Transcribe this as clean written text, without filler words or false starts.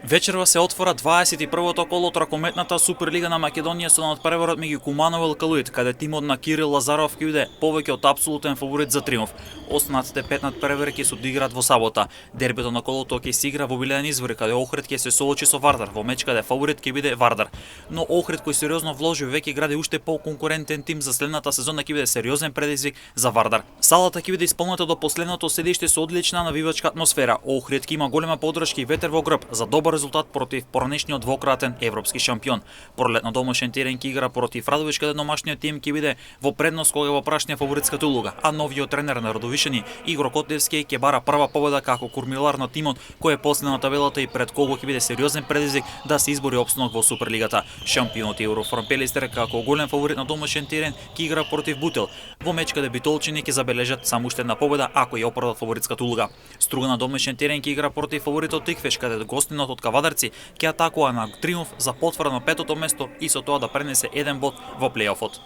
Вечерва се отвора 21-то коло од ракометната Суперлига на Македонија со надпреварот меѓу Куманово и Калуит, каде тимот на Кирил Лазаров ќе биде повеќе од апсолутен фаворит за триумф. Останатите 5 надпревари ќе се одиграат во сабота. Дербито на колото ќе се игра во Билен Извори, каде Охрид ќе се соочи со Вардар, во меч каде фаворит ќе биде Вардар. Но Охрид кој сериозно вложи веќе гради уште поконкурентен тим за следната сезона ќе биде сериозен предизвик за Вардар. Салата ќе биде исполнета до последното седиште со одлична навивачка атмосфера. Охрид ќе има голема поддршка и ветер во грб за добар резултат против поранешниот двократен европски шампион. Пролетно домашен терен ќе игра против Радовиш, каде домашниот тим ќе биде во предност кога во прашња фаворитската улога, а новиот тренер на Радовишани Игор Котлевски ќе бара прва победа како кормилар на тимот кој е последен на табелата и пред кого ќе биде сериозен предизвик да се избори опстанок во Суперлигата. Шампионот Евроформ Пелистер како голем фаворит на домашен терен ќе игра против Бутел, во меч каде битолчини ќе забележат само уште една победа ако ја оправдат фаворитската улога. Струга на домашен терен ќе игра против фаворитот Тиквеш, каде гостинот од Кавадарци ќе атакува на триумф за потврдено петото место и со тоа да пренесе еден бод во плейофот.